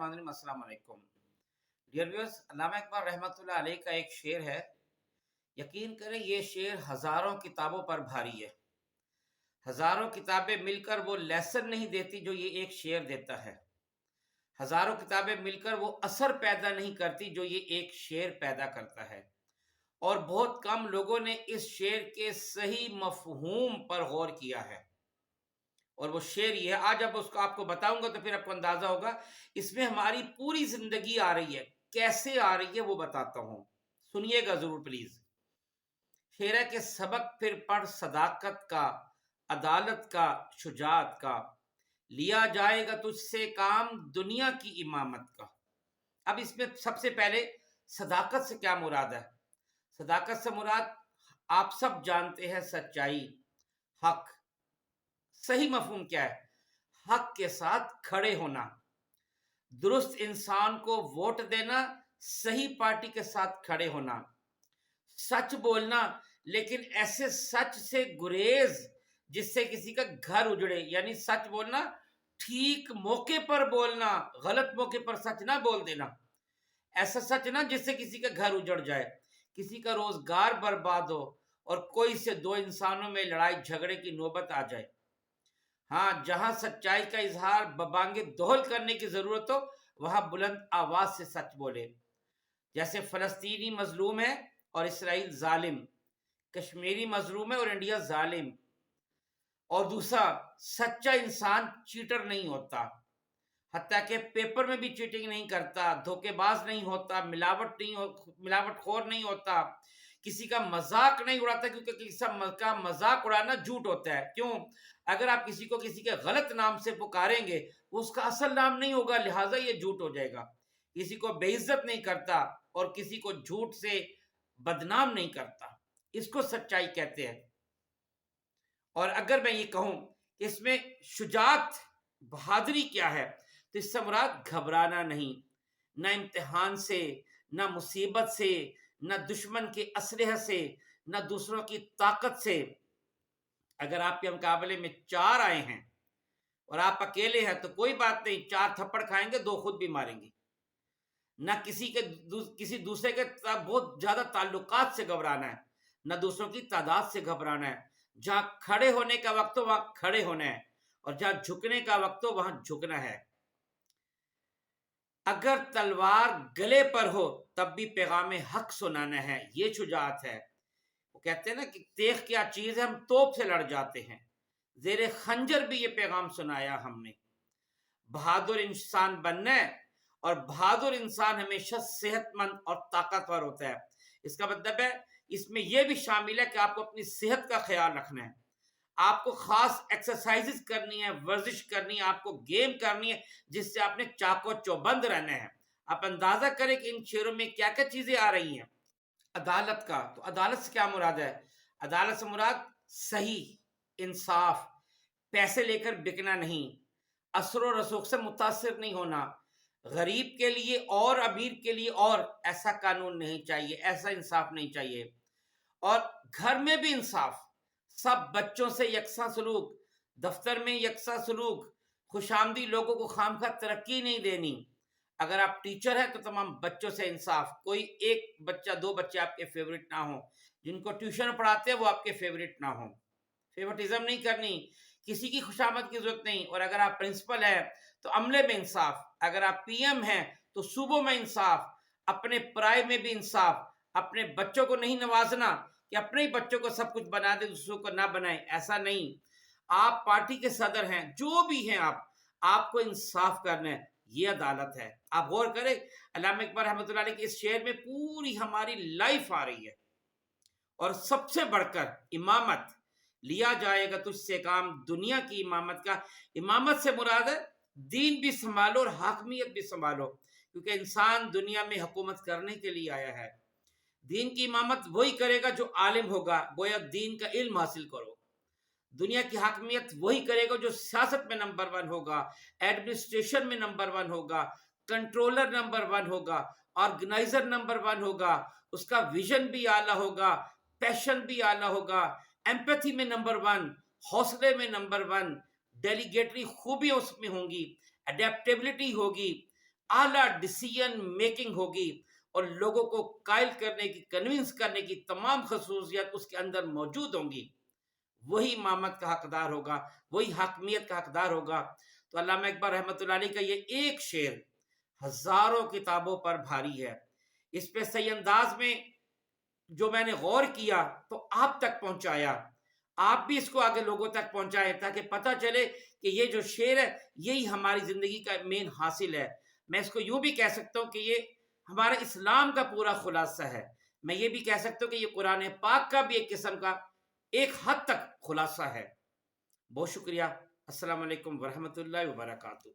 अस्सलाम वालेकुम। Dear viewers, अल्लामा इकबाल रहमतुल्लाह अलैह का एक शेर है। यकीन करें ये शेर हजारों किताबों पर भारी है। हजारों किताबें मिलकर वो लेसन नहीं देती जो ये एक शेर देता है। हजारों किताबें मिलकर वो असर पैदा नहीं करती जो ये एक शेर पैदा करता है। और बहुत कम लोगों ने इस शेर के सही मफहूम पर गौर किया है। और वो शेर ये है, आज अब उसको आपको बताऊंगा तो फिर आपको अंदाजा होगा इसमें हमारी पूरी जिंदगी आ रही है। कैसे आ रही है वो बताता हूं, सुनिएगा जरूर प्लीज। शेर है कि सबक फिर पढ़ सदाकत का, अदालत का, शुजात का, लिया जाएगा तुझसे काम दुनिया की इमामत का। अब इसमें सबसे पहले सदाकत से क्या मुराद है? सदाकत से मुराद आप सब जानते हैं सच्चाई, हक। सही मफहूम क्या है? हक के साथ खड़े होना, दुरुस्त इंसान को वोट देना, सही पार्टी के साथ खड़े होना, सच बोलना, लेकिन ऐसे सच से गुरेज जिससे किसी का घर उजड़े। यानी सच बोलना, ठीक मौके पर बोलना, गलत मौके पर सच ना बोल देना। ऐसा सच ना जिससे किसी का घर उजड़ जाए, किसी का रोजगार बर्बाद हो और कोई से दो इंसानों में लड़ाई झगड़े की नौबत आ जाए। हाँ, जहां सच्चाई का इजहार बबांगे दोहल करने की जरूरत हो वहां बुलंद आवाज से सच बोले। जैसे फलस्तीनी मजलूम है और इसराइल जालिम, कश्मीरी मजलूम है और इंडिया जालिम। और दूसरा, सच्चा इंसान चीटर नहीं होता, हत्या के पेपर में भी चीटिंग नहीं करता, धोखेबाज नहीं होता, मिलावटखोर नहीं होता, किसी का मजाक नहीं उड़ाता, क्योंकि किसी का मजाक उड़ाना झूठ होता है। क्यों? अगर आप किसी को किसी के गलत नाम से पुकारेंगे वो उसका असल नाम नहीं होगा, लिहाजा ये झूठ हो जाएगा। किसी को बेइज्जत नहीं करता और किसी को झूठ से बदनाम नहीं करता, इसको सच्चाई कहते हैं। और अगर मैं ये कहूं इसमें शुजात, बहादुरी क्या है, तो इससे मुराद घबराना नहीं, ना इम्तिहान से, ना मुसीबत से, ना दुश्मन के असलहे से, ना दूसरों की ताकत से। अगर आपके मुकाबले में चार आए हैं और आप अकेले हैं तो कोई बात नहीं, चार थप्पड़ खाएंगे, दो खुद भी मारेंगे। ना किसी दूसरे के बहुत ज्यादा ताल्लुकात से घबराना है, ना दूसरों की तादाद से घबराना है। जहां खड़े होने का वक्त हो वहां खड़े होना है, और जहां झुकने का वक्त हो वहां झुकना है। अगर तलवार गले पर हो तब भी पैगाम हक सुनाना है, ये शुजात है। वो कहते हैं ना कि तेख क्या चीज है, हम तोप से लड़ जाते हैं, जेरे खंजर भी ये पैगाम सुनाया हमने। बहादुर इंसान बनना है, और बहादुर इंसान हमेशा सेहतमंद और ताकतवर होता है। इसका मतलब है इसमें यह भी शामिल है कि आपको अपनी सेहत का ख्याल रखना है, आपको खास एक्सरसाइजेस करनी है, वर्जिश करनी है, आपको गेम करनी है, जिससे आपने चाको चौबंद रहना है। आप अंदाजा करें कि इन शेरों में क्या क्या चीजें आ रही हैं। अदालत का, तो अदालत से क्या मुराद है? अदालत से मुराद सही इंसाफ, पैसे लेकर बिकना नहीं, असर और रसूख से मुतासिर नहीं होना, गरीब के लिए और अमीर के लिए और ऐसा कानून नहीं चाहिए, ऐसा इंसाफ नहीं चाहिए। और घर में भी इंसाफ, सब बच्चों से यकसा सलूक, दफ्तर में यकसा सलूक, खुशामदी लोगों को खामखा तरक्की नहीं देनी। अगर आप टीचर हैं तो तमाम बच्चों से इंसाफ, कोई एक बच्चा दो बच्चे आपके फेवरेट ना हो, जिनको ट्यूशन पढ़ाते हैं वो आपके फेवरेट ना हो। फेवरेटिज्म नहीं करनी, किसी की खुशामद की जरूरत नहीं। और अगर आप प्रिंसिपल हैं तो अमले में इंसाफ, अगर आप पीएम हैं तो सूबों में इंसाफ, अपने पराये में भी इंसाफ। अपने बच्चों को नहीं नवाजना कि अपने ही बच्चों को सब कुछ बना दे, दूसरों को ना बनाए, ऐसा नहीं। आप पार्टी के सदर हैं, जो भी हैं आप, आपको इंसाफ करना है, ये अदालत है। आप गौर करें, अल्लामा इकबाल रहमतुल्लाह अलैह के इस शेर में पूरी हमारी लाइफ आ रही है। और सबसे बढ़कर इमामत, लिया जाएगा तुझसे काम दुनिया की इमामत का। इमामत से मुराद है दीन भी संभालो और हाकमियत भी संभालो, क्योंकि इंसान दुनिया में हुकूमत करने के लिए आया है। दीन की इमामत वही करेगा जो आलिम होगा, गोया दीन का इल्म हासिल करो। दुनिया की हाकमियत वही करेगा जो सियासत में नंबर 1 होगा, एडमिनिस्ट्रेशन में नंबर 1 होगा, कंट्रोलर नंबर 1 होगा, ऑर्गेनाइजर नंबर 1 होगा, उसका विजन भी आला होगा, पैशन भी आला होगा, एम्पैथी में नंबर 1, हौसले में नंबर 1, डेलीगेटरी खूबियां उसमें होंगी, अडेप्टेबिलिटी होगी, आला डिसीजन मेकिंग होगी और लोगों को कायल करने की, कन्विंस करने की तमाम खसूसियत उसके अंदर मौजूद होंगी, वही इमामत का हकदार होगा, वही हाकमियत का हकदार होगा। तो अल्लामा इकबाल रहमतुल्लाह अलैह का ये एक शेर हजारों किताबों पर भारी है। इस पे सही अंदाज में जो मैंने गौर किया तो आप तक पहुंचाया, आप भी इसको आगे लोगों तक पहुंचाए ताकि पता चले कि ये जो शेर है यही हमारी जिंदगी का मेन हासिल है। मैं इसको यूं भी कह सकता हूं कि ये हमारे इस्लाम का पूरा खुलासा है। मैं ये भी कह सकता हूं कि ये कुरान पाक का भी एक किस्म का एक हद तक खुलासा है। बहुत शुक्रिया। अस्सलाम वालेकुम वरहमतुल्लाहि वबरकातुहू।